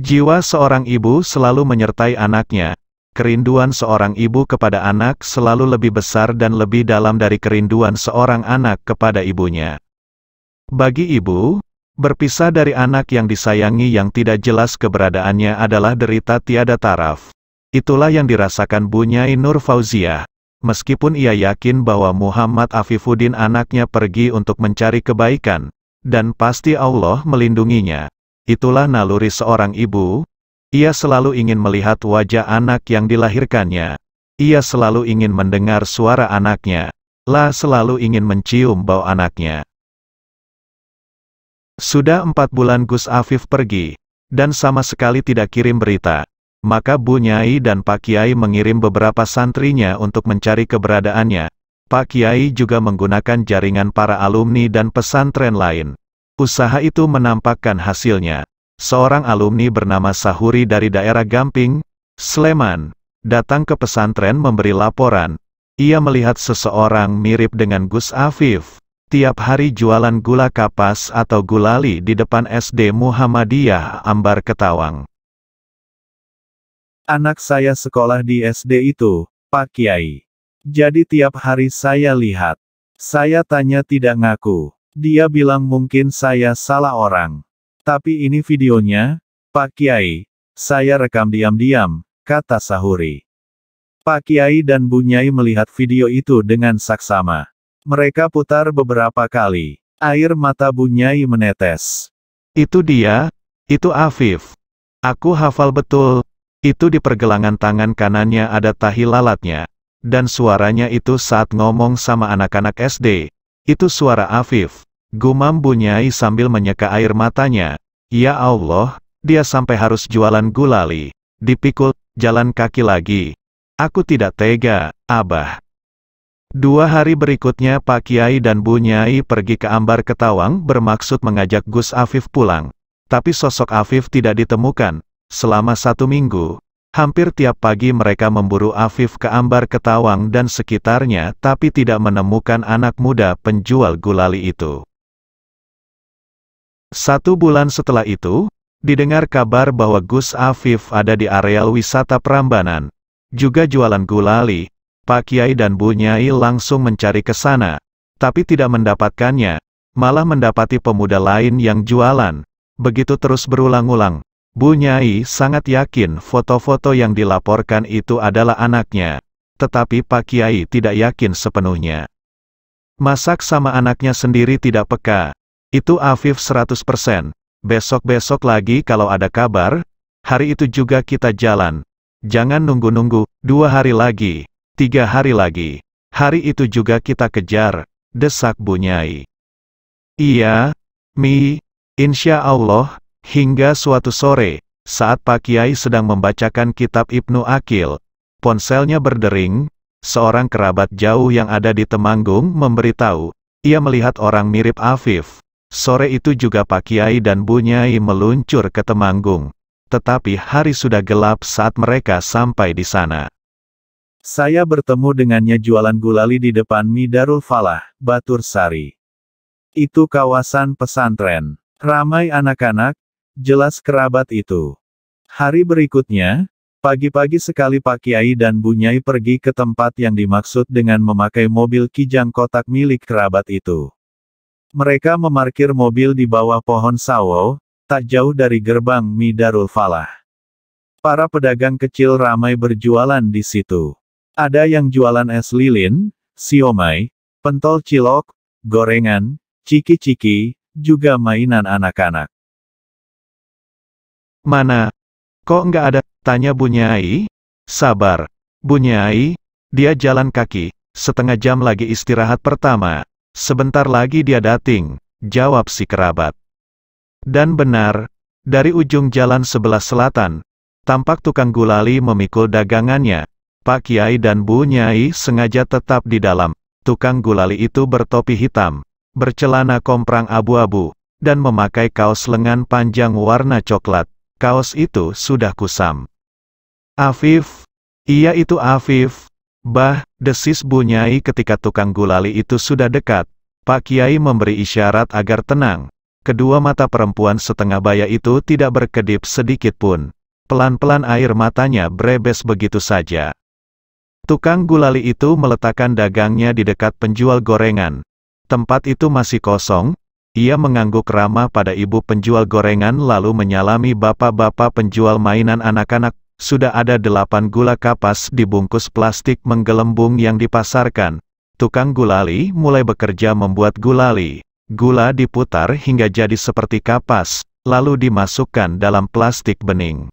Jiwa seorang ibu selalu menyertai anaknya. Kerinduan seorang ibu kepada anak selalu lebih besar dan lebih dalam dari kerinduan seorang anak kepada ibunya. Bagi ibu, berpisah dari anak yang disayangi yang tidak jelas keberadaannya adalah derita tiada taraf. Itulah yang dirasakan Bu Nyai Nur Fauziah. Meskipun ia yakin bahwa Muhammad Afifuddin anaknya pergi untuk mencari kebaikan, dan pasti Allah melindunginya. Itulah naluri seorang ibu. Ia selalu ingin melihat wajah anak yang dilahirkannya. Ia selalu ingin mendengar suara anaknya. Selalu ingin mencium bau anaknya. Sudah 4 bulan Gus Afif pergi, dan sama sekali tidak kirim berita. Maka Bu Nyai dan Pak Kiai mengirim beberapa santrinya untuk mencari keberadaannya. Pak Kiai juga menggunakan jaringan para alumni dan pesantren lain. Usaha itu menampakkan hasilnya. Seorang alumni bernama Sahuri dari daerah Gamping, Sleman, datang ke pesantren memberi laporan. Ia melihat seseorang mirip dengan Gus Afif, tiap hari jualan gula kapas atau gulali di depan SD Muhammadiyah Ambar Ketawang. Anak saya sekolah di SD itu, Pak Kiai. Jadi tiap hari saya lihat. Saya tanya tidak ngaku. Dia bilang mungkin saya salah orang. Tapi ini videonya, Pak Kiai. Saya rekam diam-diam, kata Sahuri. Pak Kiai dan Bu Nyai melihat video itu dengan saksama. Mereka putar beberapa kali. Air mata Bu Nyai menetes. Itu dia, itu Afif. Aku hafal betul. Itu di pergelangan tangan kanannya ada tahi lalatnya. Dan suaranya itu saat ngomong sama anak-anak SD. Itu suara Afif. Gumam Bu Nyai sambil menyeka air matanya. Ya Allah, dia sampai harus jualan gulali. Dipikul, jalan kaki lagi. Aku tidak tega, Abah. 2 hari berikutnya Pak Kiai dan Bu Nyai pergi ke Ambar Ketawang bermaksud mengajak Gus Afif pulang. Tapi sosok Afif tidak ditemukan. Selama 1 minggu, hampir tiap pagi mereka memburu Afif ke Ambar Ketawang dan sekitarnya tapi tidak menemukan anak muda penjual gulali itu. 1 bulan setelah itu, didengar kabar bahwa Gus Afif ada di areal wisata Prambanan. Juga jualan gulali. Pak Kiai dan Bu Nyai langsung mencari ke sana, tapi tidak mendapatkannya. Malah mendapati pemuda lain yang jualan. Begitu terus berulang-ulang. Bu Nyai sangat yakin foto-foto yang dilaporkan itu adalah anaknya. Tetapi Pak Kiai tidak yakin sepenuhnya. Masak sama anaknya sendiri tidak peka. Itu Afif 100%. Besok-besok lagi kalau ada kabar, hari itu juga kita jalan. Jangan nunggu-nunggu, 2 hari lagi, 3 hari lagi. Hari itu juga kita kejar, desak Bu Nyai. Iya, Mi, insya Allah. Hingga suatu sore, saat Pak Kiai sedang membacakan kitab Ibnu Aqil, ponselnya berdering, seorang kerabat jauh yang ada di Temanggung memberitahu, ia melihat orang mirip Afif. Sore itu juga Pak Kiai dan Bu Nyai meluncur ke Temanggung. Tetapi hari sudah gelap saat mereka sampai di sana. Saya bertemu dengannya jualan gulali di depan Mi Darul Falah, Batur Sari. Itu kawasan pesantren. Ramai anak-anak, jelas kerabat itu. Hari berikutnya, pagi-pagi sekali Pak Kiai dan Bu Nyai pergi ke tempat yang dimaksud dengan memakai mobil kijang kotak milik kerabat itu. Mereka memarkir mobil di bawah pohon sawo, tak jauh dari gerbang Mi Darul Falah. Para pedagang kecil ramai berjualan di situ. Ada yang jualan es lilin, siomay, pentol cilok, gorengan, ciki-ciki, juga mainan anak-anak. Mana? Kok nggak ada? Tanya Bu Nyai. Sabar, Bu Nyai, dia jalan kaki, setengah jam lagi istirahat pertama. Sebentar lagi dia dating, jawab si kerabat. Dan benar, dari ujung jalan sebelah selatan, tampak tukang gulali memikul dagangannya. Pak Kiai dan Bu Nyai sengaja tetap di dalam. Tukang gulali itu bertopi hitam, bercelana komprang abu-abu, dan memakai kaos lengan panjang warna coklat. Kaos itu sudah kusam. Afif, iya itu Afif. Bah, desis Bu Nyai ketika tukang gulali itu sudah dekat. Pak Kiai memberi isyarat agar tenang. Kedua mata perempuan setengah baya itu tidak berkedip sedikit pun. Pelan-pelan air matanya berebes begitu saja. Tukang gulali itu meletakkan dagangnya di dekat penjual gorengan. Tempat itu masih kosong. Ia mengangguk ramah pada ibu penjual gorengan lalu menyalami bapak-bapak penjual mainan anak-anak. Sudah ada 8 gula kapas dibungkus plastik menggelembung yang dipasarkan. Tukang gulali mulai bekerja membuat gulali. Gula diputar hingga jadi seperti kapas, lalu dimasukkan dalam plastik bening.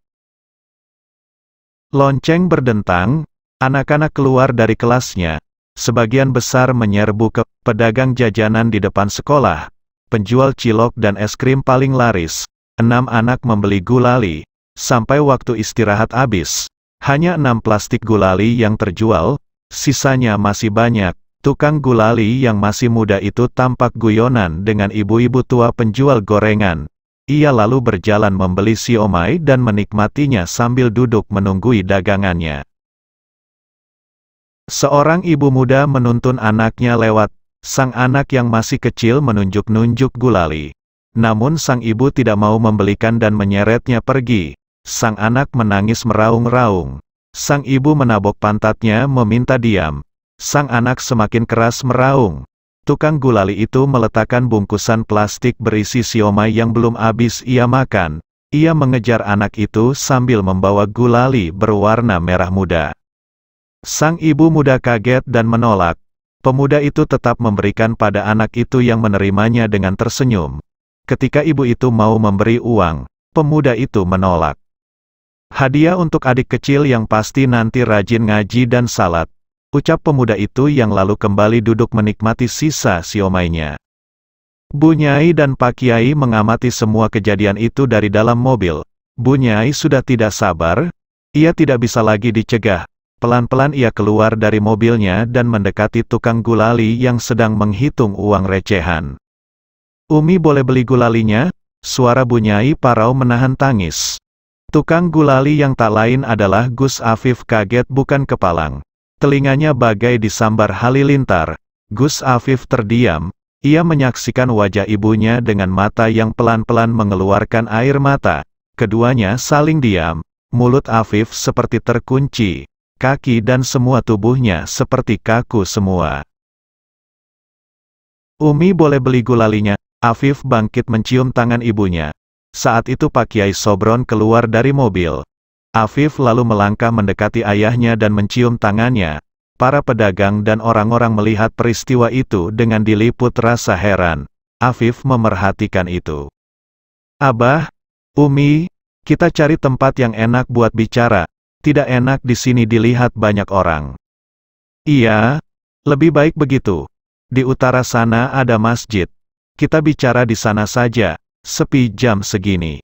Lonceng berdentang, anak-anak keluar dari kelasnya. Sebagian besar menyerbu ke pedagang jajanan di depan sekolah. Penjual cilok dan es krim paling laris. 6 anak membeli gulali. Sampai waktu istirahat habis. Hanya 6 plastik gulali yang terjual, sisanya masih banyak. Tukang gulali yang masih muda itu tampak guyonan dengan ibu-ibu tua penjual gorengan. Ia lalu berjalan membeli siomay dan menikmatinya sambil duduk menunggui dagangannya. Seorang ibu muda menuntun anaknya lewat. Sang anak yang masih kecil menunjuk-nunjuk gulali. Namun sang ibu tidak mau membelikan dan menyeretnya pergi. Sang anak menangis meraung-raung. Sang ibu menabok pantatnya meminta diam. Sang anak semakin keras meraung. Tukang gulali itu meletakkan bungkusan plastik berisi siomay yang belum habis ia makan. Ia mengejar anak itu sambil membawa gulali berwarna merah muda. Sang ibu muda kaget dan menolak. Pemuda itu tetap memberikan pada anak itu yang menerimanya dengan tersenyum. Ketika ibu itu mau memberi uang, pemuda itu menolak. Hadiah untuk adik kecil yang pasti nanti rajin ngaji dan salat. Ucap pemuda itu yang lalu kembali duduk menikmati sisa siomaynya. Bu Nyai dan Pak Kiai mengamati semua kejadian itu dari dalam mobil. Bu Nyai sudah tidak sabar. Ia tidak bisa lagi dicegah. Pelan-pelan ia keluar dari mobilnya dan mendekati tukang gulali yang sedang menghitung uang recehan. Umi boleh beli gulalinya? Suara Bu Nyai Parau menahan tangis. Tukang gulali yang tak lain adalah Gus Afif kaget bukan kepalang. Telinganya bagai disambar halilintar. Gus Afif terdiam. Ia menyaksikan wajah ibunya dengan mata yang pelan-pelan mengeluarkan air mata. Keduanya saling diam. Mulut Afif seperti terkunci. Kaki dan semua tubuhnya seperti kaku semua. Umi boleh beli gulalinya. Afif bangkit mencium tangan ibunya. Saat itu Pak Kiai Sobron keluar dari mobil. Afif lalu melangkah mendekati ayahnya dan mencium tangannya. Para pedagang dan orang-orang melihat peristiwa itu dengan diliput rasa heran. Afif memerhatikan itu. Abah, Umi, kita cari tempat yang enak buat bicara. Tidak enak di sini dilihat banyak orang. Iya, lebih baik begitu. Di utara sana ada masjid. Kita bicara di sana saja, sepi jam segini.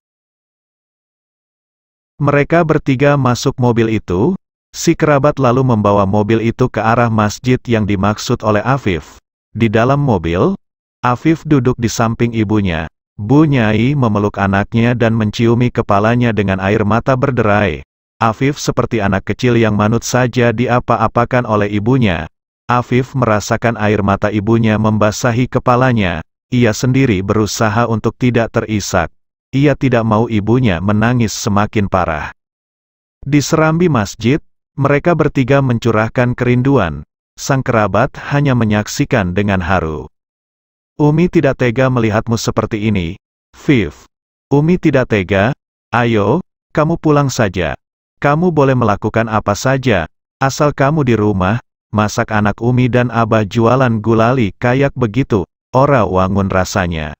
Mereka bertiga masuk mobil itu. Si kerabat lalu membawa mobil itu ke arah masjid yang dimaksud oleh Afif. Di dalam mobil, Afif duduk di samping ibunya. Bu Nyai memeluk anaknya dan menciumi kepalanya dengan air mata berderai. Afif seperti anak kecil yang manut saja diapa-apakan oleh ibunya. Afif merasakan air mata ibunya membasahi kepalanya. Ia sendiri berusaha untuk tidak terisak. Ia tidak mau ibunya menangis semakin parah. Di serambi masjid, mereka bertiga mencurahkan kerinduan. Sang kerabat hanya menyaksikan dengan haru. Umi tidak tega melihatmu seperti ini, Viv. Umi tidak tega. Ayo, kamu pulang saja. Kamu boleh melakukan apa saja, asal kamu di rumah. Masak anak Umi dan Abah jualan gulali kayak begitu, ora wangun rasanya.